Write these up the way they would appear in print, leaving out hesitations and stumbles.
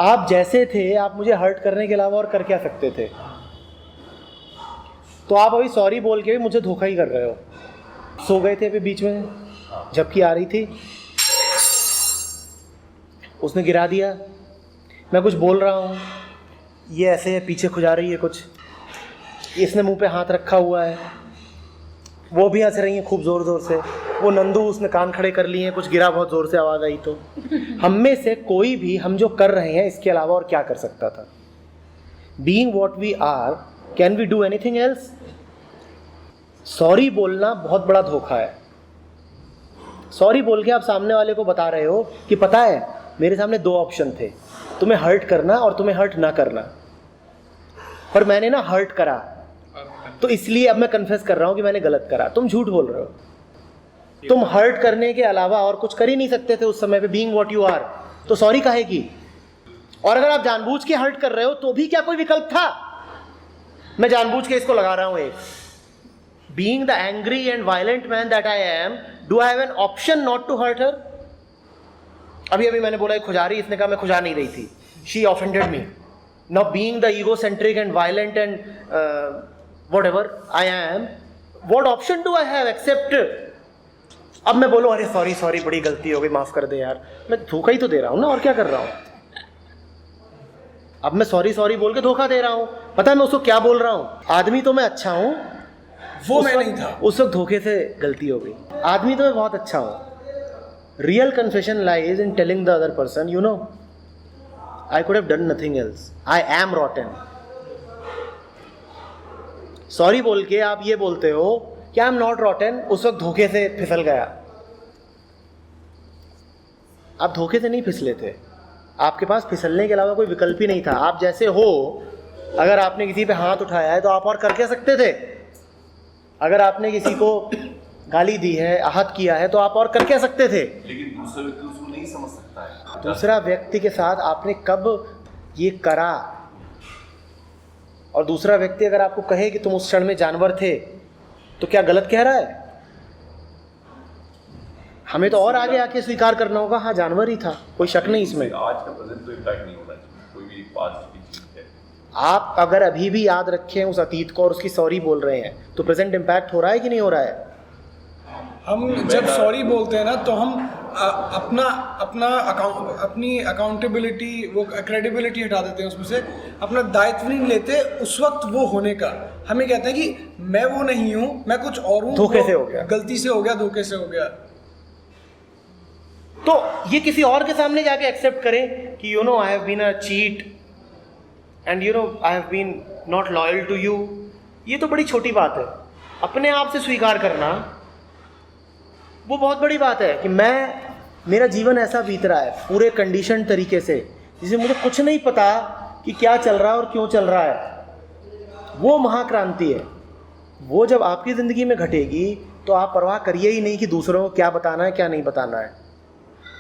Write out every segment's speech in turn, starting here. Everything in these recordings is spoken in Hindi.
आप जैसे थे, आप मुझे हर्ट करने के अलावा और कर क्या सकते थे? तो आप अभी सॉरी बोल के भी मुझे धोखा ही कर रहे हो। सो गए थे अभी बीच में, झपकी आ रही थी, उसने गिरा दिया। मैं कुछ बोल रहा हूँ, ये ऐसे है, पीछे खुजा रही है कुछ, इसने मुंह पे हाथ रखा हुआ है, वो भी हंस रही हैं खूब ज़ोर ज़ोर से, वो नंदू उसने कान खड़े कर लिए हैं, कुछ गिरा, बहुत ज़ोर से आवाज़ आई। तो हम में से कोई भी हम जो कर रहे हैं इसके अलावा और क्या कर सकता था? Being what we are, can we do anything else? Sorry बोलना बहुत बड़ा धोखा है। सॉरी बोल के आप सामने वाले को बता रहे हो कि पता है मेरे सामने दो ऑप्शन थे, तुम्हें हर्ट करना और तुम्हें हर्ट ना करना, पर मैंने ना हर्ट करा, तो इसलिए अब मैं कन्फेस कर रहा हूं कि मैंने गलत करा। तुम झूठ बोल रहे हो। तुम हर्ट करने के अलावा और कुछ कर ही नहीं सकते थे उस समय पे, बीइंग व्हाट यू आर, तो सॉरी काहे की? और अगर आप जानबूझ के हर्ट कर रहे हो तो भी क्या कोई विकल्प था? मैं जानबूझ के इसको लगा रहा हूं एक, being the angry and violent man that I am, do I have an option not to hurt her? अभी मैंने बोला खुजा रही, इसने कहा मैं खुजा नहीं रही थी, she offended me. Now being the egocentric and violent and whatever I am, what option do I have except? अब मैं बोलूं अरे सॉरी सॉरी बड़ी गलती हो गई, माफ कर दे यार, मैं धोखा ही तो दे रहा हूं ना, और क्या कर रहा हूं? अब मैं सॉरी सॉरी बोल के धोखा दे रहा हूं। पता है मैं उसको क्या बोल रहा हूं? आदमी तो मैं अच्छा हूं, वो मैं नहीं था, उस वक्त धोखे से गलती हो गई। आदमी तो मैं बहुत अच्छा हूं। Real confession lies in telling the other person, you know, I could have done nothing else, I am रॉटन। Sorry बोल के आप ये बोलते हो कि आई एम नॉट रॉटन, उस वक्त धोखे से फिसल गया। आप धोखे से नहीं फिसले थे, आपके पास फिसलने के अलावा कोई विकल्प ही नहीं था। आप जैसे हो, अगर आपने किसी पे हाथ उठाया है तो आप और कर क्या सकते थे? अगर आपने किसी को गाली दी है, आहत किया है, तो आप और कर क्या सकते थे? लेकिन दूसरा व्यक्ति उसको नहीं समझ सकता है। दूसरा व्यक्ति के साथ आपने कब ये करा? और दूसरा व्यक्ति अगर आपको कहे कि तुम उस क्षण में जानवर थे, तो क्या गलत कह रहा है? हमें तो और आगे आके स्वीकार करना होगा, हाँ जानवर ही था, कोई शक नहीं इसमें। आज का प्रेजेंट तो इम्पैक्ट नहीं होना चाहिए, कोई भी पास्ट की चीज है। आप अगर अभी भी याद रखें उस अतीत को और उसकी सॉरी बोल रहे हैं, तो प्रेजेंट इम्पैक्ट हो रहा है कि नहीं हो रहा है? हम जब सॉरी बोलते हैं ना, तो हम अपनी अकाउंटेबिलिटी, वो क्रेडिबिलिटी हटा देते हैं उसमें से, अपना दायित्व नहीं लेते उस वक्त वो होने का। हमें कहते हैं कि मैं वो नहीं हूँ, मैं कुछ और हूँ, धोखे से हो गया, गलती से हो गया, धोखे से हो गया। तो ये किसी और के सामने जाके एक्सेप्ट करें कि you know I have been a cheat and you know I have been not loyal to you, ये तो बड़ी छोटी बात है। अपने आप से स्वीकार करना वो बहुत बड़ी बात है कि मेरा जीवन ऐसा बीत रहा है पूरे कंडीशन तरीके से, जिसे मुझे कुछ नहीं पता कि क्या चल रहा है और क्यों चल रहा है। वो महाक्रांति है। वो जब आपकी ज़िंदगी में घटेगी तो आप परवाह करिए ही नहीं कि दूसरों को क्या बताना है क्या नहीं बताना है।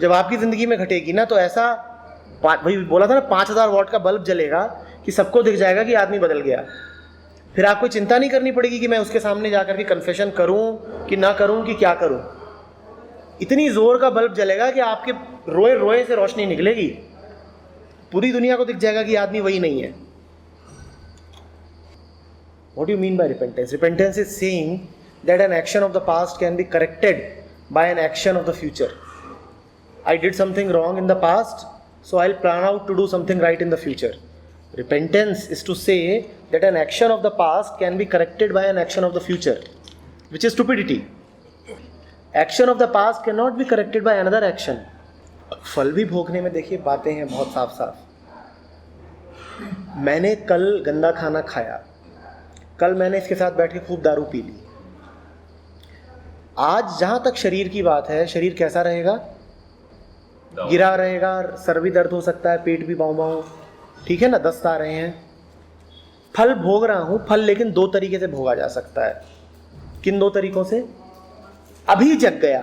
जब आपकी ज़िंदगी में घटेगी ना, तो ऐसा वही बोला था ना, 5000 वॉट का बल्ब जलेगा कि सबको दिख जाएगा कि आदमी बदल गया। फिर आपको चिंता नहीं करनी पड़ेगी कि मैं उसके सामने जाकर के कन्फेशन करूं कि ना करूं कि क्या करूं। इतनी जोर का बल्ब जलेगा कि आपके रोए रोए से रोशनी निकलेगी, पूरी दुनिया को दिख जाएगा कि आदमी वही नहीं है। What do you mean by repentance? Repentance is saying that an action of the past can be corrected by an action of the future. I did something wrong in the past, so I'll plan out to do something right in the future. Repentance is to say that an action of the past can be corrected by an action of the future, which is stupidity. Action of the past cannot be corrected by another action. फल भी भोगने में देखिए बातें हैं बहुत साफ साफ। मैंने कल गंदा खाना खाया, कल मैंने इसके साथ बैठ के खूब दारू पी ली। आज जहाँ तक शरीर की बात है, शरीर कैसा रहेगा? गिरा रहेगा, सर भी दर्द हो सकता है, पेट भी बाऊं बाऊं, ठीक है ना, दस्त आ रहे हैं। फल भोग रहा हूँ, फल लेकिन दो तरीके से भोगा जा सकता है। किन दो तरीकों से? अभी जग गया,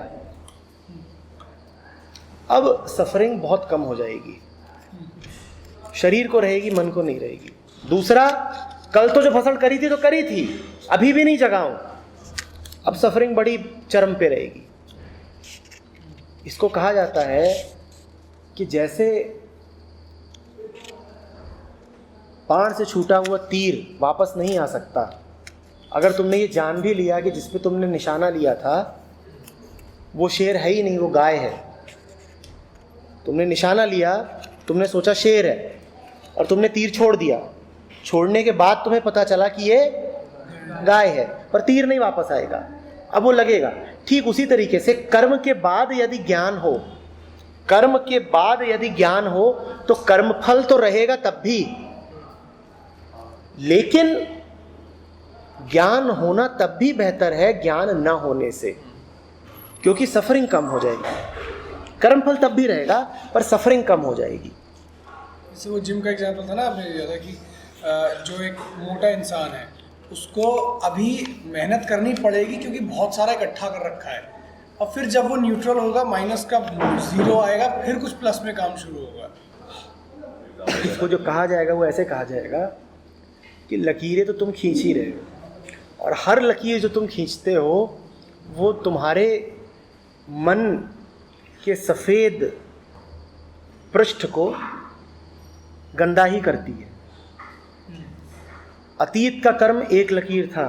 अब सफरिंग बहुत कम हो जाएगी, शरीर को रहेगी, मन को नहीं रहेगी। दूसरा, कल तो जो फसल करी थी तो करी थी, अभी भी नहीं जगा हूं, अब सफरिंग बड़ी चरम पे रहेगी। इसको कहा जाता है कि जैसे बाण से छूटा हुआ तीर वापस नहीं आ सकता। अगर तुमने ये जान भी लिया कि जिस पे तुमने निशाना लिया था वो शेर है ही नहीं, वो गाय है। तुमने निशाना लिया, तुमने सोचा शेर है और तुमने तीर छोड़ दिया। छोड़ने के बाद तुम्हें पता चला कि ये गाय है, पर तीर नहीं वापस आएगा, अब वो लगेगा। ठीक उसी तरीके से कर्म के बाद यदि ज्ञान हो, कर्म के बाद यदि ज्ञान हो तो कर्मफल तो रहेगा तब भी, लेकिन ज्ञान होना तब भी बेहतर है ज्ञान न होने से, क्योंकि सफरिंग कम हो जाएगी। कर्मफल तब भी रहेगा पर सफरिंग कम हो जाएगी। जैसे वो जिम का एग्जांपल था ना, आपने दिया था कि जो एक मोटा इंसान है उसको अभी मेहनत करनी पड़ेगी क्योंकि बहुत सारा इकट्ठा कर रखा है, और फिर जब वो न्यूट्रल होगा, माइनस का जीरो आएगा, फिर कुछ प्लस में काम शुरू होगा। इसको जो कहा जाएगा वो ऐसे कहा जाएगा कि लकीरें तो तुम खींच ही रहे हो, और हर लकीर जो तुम खींचते हो वो तुम्हारे मन के सफ़ेद पृष्ठ को गंदा ही करती है। अतीत का कर्म एक लकीर था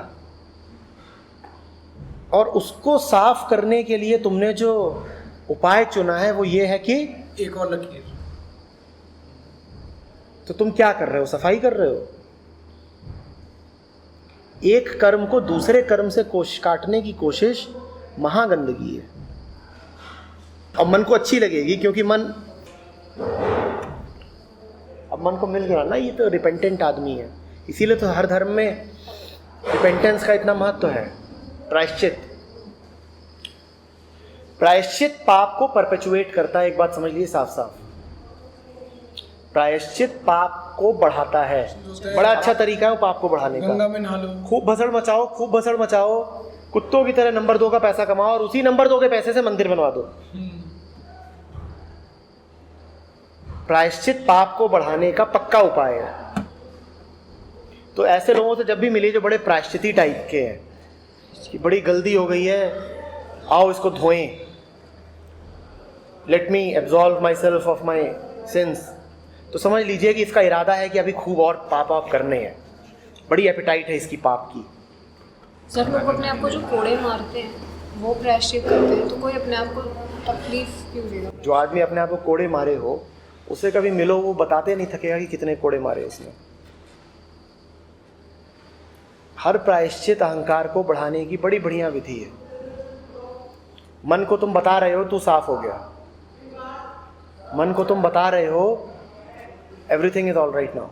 और उसको साफ करने के लिए तुमने जो उपाय चुना है वो ये है कि एक और लकीर। तो तुम क्या कर रहे हो? सफाई कर रहे हो। एक कर्म को दूसरे कर्म से काटने की कोशिश महागंदगी है, और मन को अच्छी लगेगी क्योंकि अब मन को मिल गया ना, ये तो रिपेंटेंट आदमी है, इसीलिए तो हर धर्म में रिपेंटेंस का इतना महत्व है। प्रायश्चित पाप को परपेचुएट करता है। एक बात समझ लीजिए साफ साफ, प्रायश्चित पाप को बढ़ाता है। बड़ा अच्छा तरीका है वो पाप को बढ़ाने का। गंगा में नहा लो, खूब भसड़ मचाओ, खूब भसड़ मचाओ, कुत्तों की तरह नंबर 2 का पैसा कमाओ और उसी नंबर 2 के पैसे से मंदिर बनवा दो। प्रायश्चित पाप को बढ़ाने का पक्का उपाय है। तो ऐसे लोगों से जब भी मिले जो बड़े प्रायश्चिती टाइप के हैं, इसकी बड़ी गलती हो गई है, आओ इसको धोएं, let me absolve my self of my since, तो समझ लीजिए कि इसका इरादा है कि अभी खूब और पाप करने हैं, बड़ी एपिटाइट है इसकी पाप की। सब लोग अपने आप को जो कोड़े मारते हैं वो प्रायश्चित करते हैं, तो कोई अपने आप को तकलीफ क्यों देगा? जो आदमी अपने आप को कोड़े मारे हो उससे कभी मिलो, वो बताते नहीं थकेगा कि कितने कोड़े मारे उसने। हर प्रायश्चित अहंकार को बढ़ाने की बड़ी बढ़िया विधि है। मन को तुम बता रहे हो तू साफ हो गया, मन को तुम बता रहे हो everything is all right now.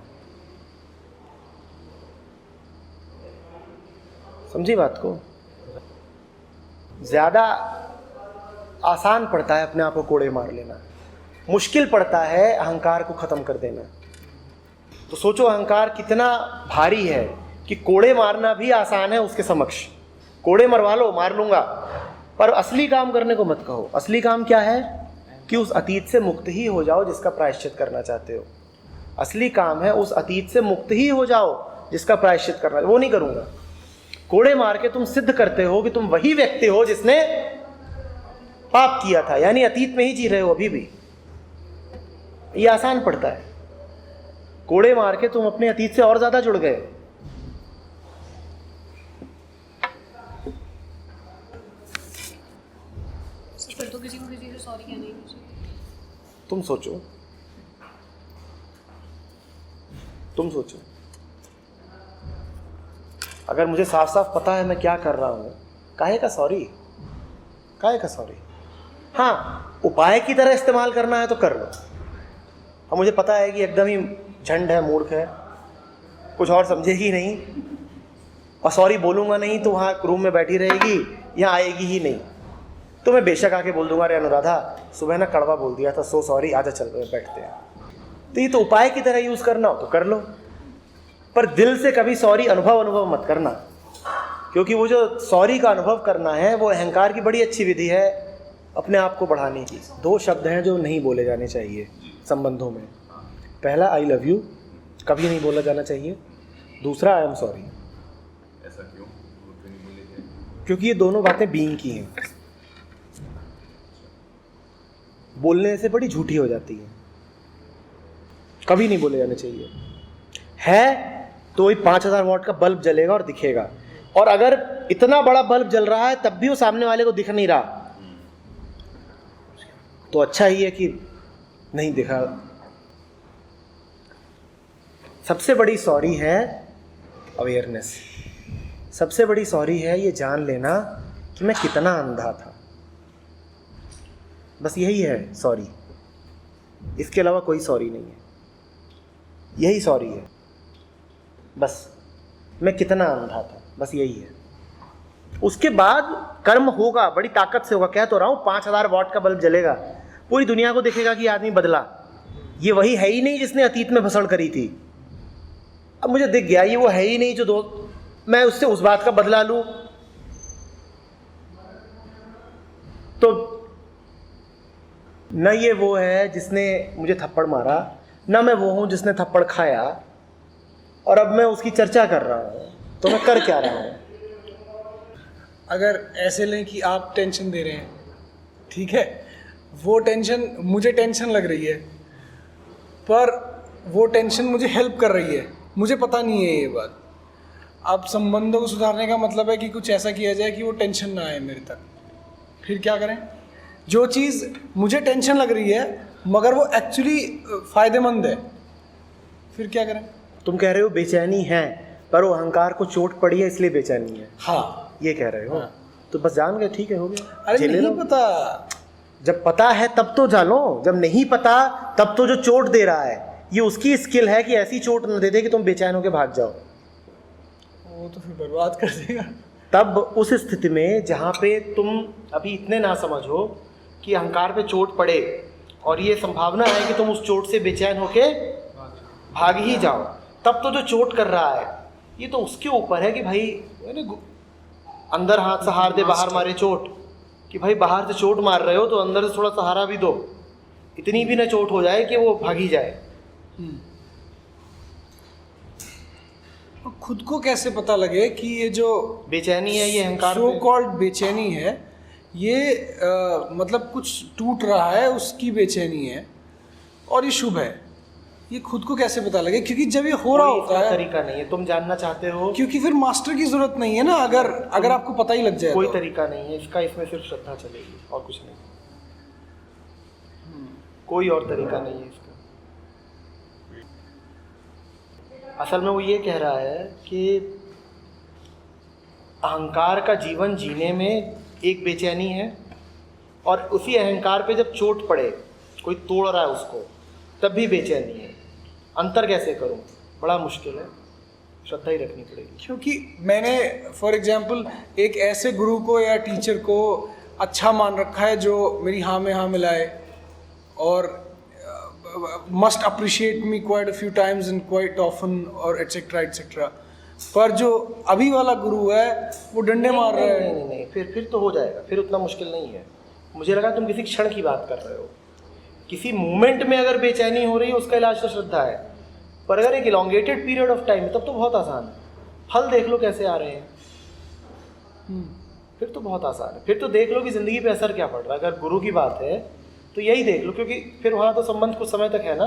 समझी बात को? ज्यादा आसान पड़ता है अपने आप को कोड़े मार लेना, मुश्किल पड़ता है अहंकार को खत्म कर देना। तो सोचो अहंकार कितना भारी है कि कोड़े मारना भी आसान है उसके समक्ष। कोड़े मरवा लो, मार लूंगा, पर असली काम करने को मत कहो। असली काम क्या है कि उस अतीत से मुक्त ही हो जाओ जिसका प्रायश्चित करना चाहते हो। असली काम है उस अतीत से मुक्त ही हो जाओ जिसका प्रायश्चित करना, वो नहीं करूंगा। कोड़े मार के तुम सिद्ध करते हो कि तुम वही व्यक्ति हो जिसने पाप किया था, यानी अतीत में ही जी रहे हो अभी भी। ये आसान पड़ता है। कोड़े मार के तुम अपने अतीत से और ज्यादा जुड़ गए। फिर तो किसी को किसी से सॉरी कहना ही नहीं चाहिए। तुम सोचो, अगर मुझे साफ साफ पता है मैं क्या कर रहा हूं, काहे का सॉरी? हाँ, उपाय की तरह इस्तेमाल करना है तो कर लो। अब मुझे पता है कि एकदम ही झंड है, मूर्ख है, कुछ और समझेगी नहीं, और सॉरी बोलूँगा नहीं तो वहाँ रूम में बैठी रहेगी, यहाँ आएगी ही नहीं, तो मैं बेशक आके बोल दूंगा, अरे अनुराधा सुबह ना कड़वा बोल दिया था, सो सॉरी, आजा चल बैठते हैं। तो ये तो उपाय की तरह यूज़ करना हो तो कर लो, पर दिल से कभी सॉरी अनुभव मत करना, क्योंकि वो जो सॉरी का अनुभव करना है वो अहंकार की बड़ी अच्छी विधि है अपने आप को बढ़ाने की। 2 शब्द हैं जो नहीं बोले जाने चाहिए संबंधों में। पहला आई लव यू कभी नहीं बोला जाना चाहिए, दूसरा आई एम सॉरी। ऐसा क्यों? नहीं बोले थे? क्योंकि ये दोनों बातें बीइंग की हैं, बोलने से बड़ी झूठी हो जाती है, कभी नहीं बोले जाने चाहिए। है तो वही 5000 वॉट का बल्ब जलेगा और दिखेगा, और अगर इतना बड़ा बल्ब जल रहा है तब भी वो सामने वाले को दिख नहीं रहा, तो अच्छा ही है कि नहीं दिखा। सबसे बड़ी सॉरी है अवेयरनेस, सबसे बड़ी सॉरी है ये जान लेना कि मैं कितना अंधा था। बस यही है सॉरी, इसके अलावा कोई सॉरी नहीं है, यही सॉरी है, बस मैं कितना अंधा था, बस यही है। उसके बाद कर्म होगा, बड़ी ताकत से होगा। कह तो रहा हूँ 5000 वॉट का बल्ब जलेगा, पूरी दुनिया को दिखेगा कि आदमी बदला। ये वही है ही नहीं जिसने अतीत में भसड़ करी थी। अब मुझे दिख गया ये वो है ही नहीं जो मैं उससे उस बात का बदला लूं, तो न ये वो है जिसने मुझे थप्पड़ मारा, न मैं वो हूं जिसने थप्पड़ खाया, और अब मैं उसकी चर्चा कर रहा हूं, तो मैं कर क्या रहा हूं? अगर ऐसे लें कि आप टेंशन दे रहे हैं, ठीक है, वो टेंशन, मुझे टेंशन लग रही है, पर वो टेंशन मुझे हेल्प कर रही है, मुझे पता नहीं है ये बात। अब संबंधों को सुधारने का मतलब है कि कुछ ऐसा किया जाए कि वो टेंशन ना आए मेरे तक। फिर क्या करें? जो चीज़ मुझे टेंशन लग रही है मगर वो एक्चुअली फ़ायदेमंद है, फिर क्या करें? तुम कह रहे हो बेचैनी है, पर वो अहंकार को चोट पड़ी है इसलिए बेचैनी है, हाँ, ये कह रहे हो? हाँ। तो बस जान गए, ठीक है, हो गया। अरे झेले नहीं लो। पता। जब पता है तब तो जानो, जब नहीं पता तब तो जो चोट दे रहा है ये उसकी स्किल है कि ऐसी चोट न दे दे कि तुम बेचैन होकर भाग जाओ। वो तो फिर बर्बाद कर देगा। तब उस स्थिति में जहाँ पे तुम अभी इतने ना समझो कि अहंकार पे चोट पड़े और ये संभावना है कि तुम उस चोट से बेचैन होके भाग ही जाओ, तब तो जो चोट कर रहा है ये तो उसके ऊपर है कि भाई अंदर हाथ सहार दे बाहर मारे चोट, कि भाई बाहर से चोट मार रहे हो तो अंदर से थोड़ा सहारा भी दो, इतनी भी ना चोट हो जाए कि वो भाग ही जाए। खुद को कैसे पता लगे कि ये जो बेचैनी है, ये अहंकार सो पे- कॉल्ड बेचैनी है, ये मतलब कुछ टूट रहा है उसकी बेचैनी है और ये शुभ है, ये खुद को कैसे पता लगे? क्योंकि जब ये हो रहा कोई होता इसका है, तरीका नहीं है। तुम जानना चाहते हो, क्योंकि फिर मास्टर की जरूरत नहीं है ना, अगर आपको पता ही लग जाए कोई तो। तरीका नहीं है इसका, इसमें सिर्फ श्रद्धा चलेगी और कुछ नहीं, कोई और तरीका नहीं है इसका। असल में वो ये कह रहा है कि अहंकार का जीवन जीने में एक बेचैनी है, और उसी अहंकार पे जब चोट पड़े, कोई तोड़ रहा है उसको, तब भी बेचैनी है। अंतर कैसे करूं? बड़ा मुश्किल है, श्रद्धा ही रखनी पड़ेगी। क्योंकि मैंने फॉर एग्जांपल एक ऐसे गुरु को या टीचर को अच्छा मान रखा है जो मेरी हाँ में हाँ मिलाए और must appreciate me quite a few times and quite often और एटसेट्रा एटसेट्रा, पर जो अभी वाला गुरु है वो डंडे मार रहा है। नहीं, फिर तो हो जाएगा, फिर उतना मुश्किल नहीं है। मुझे लगा तुम किसी क्षण की बात कर रहे हो। किसी मोमेंट में अगर बेचैनी हो रही है उसका इलाज तो श्रद्धा है, पर अगर एक इलोंगेटेड पीरियड ऑफ टाइम तब तो बहुत आसान है। फल देख लो कैसे आ रहे हैं, फिर तो बहुत आसान है। फिर तो देख लो कि ज़िंदगी पे असर क्या पड़ रहा है। अगर गुरु की बात है तो यही देख लो, क्योंकि फिर वहाँ तो संबंध कुछ समय तक है ना,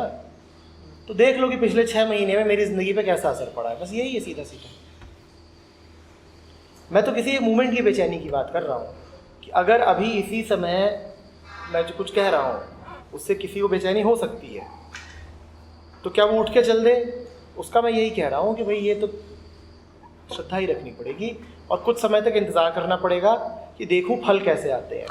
तो देख लो कि पिछले 6 महीने में मेरी ज़िंदगी पे कैसा असर पड़ा है। बस यही है, सीधा सीधा। मैं तो किसी एक मोमेंट की बेचैनी की बात कर रहा हूँ कि अगर अभी इसी समय मैं जो कुछ कह रहा हूँ उससे किसी को बेचैनी हो सकती है, तो क्या वो उठ के चल दे? उसका मैं यही कह रहा हूँ कि भाई ये तो श्रद्धा ही रखनी पड़ेगी और कुछ समय तक इंतज़ार करना पड़ेगा कि देखूँ फल कैसे आते हैं।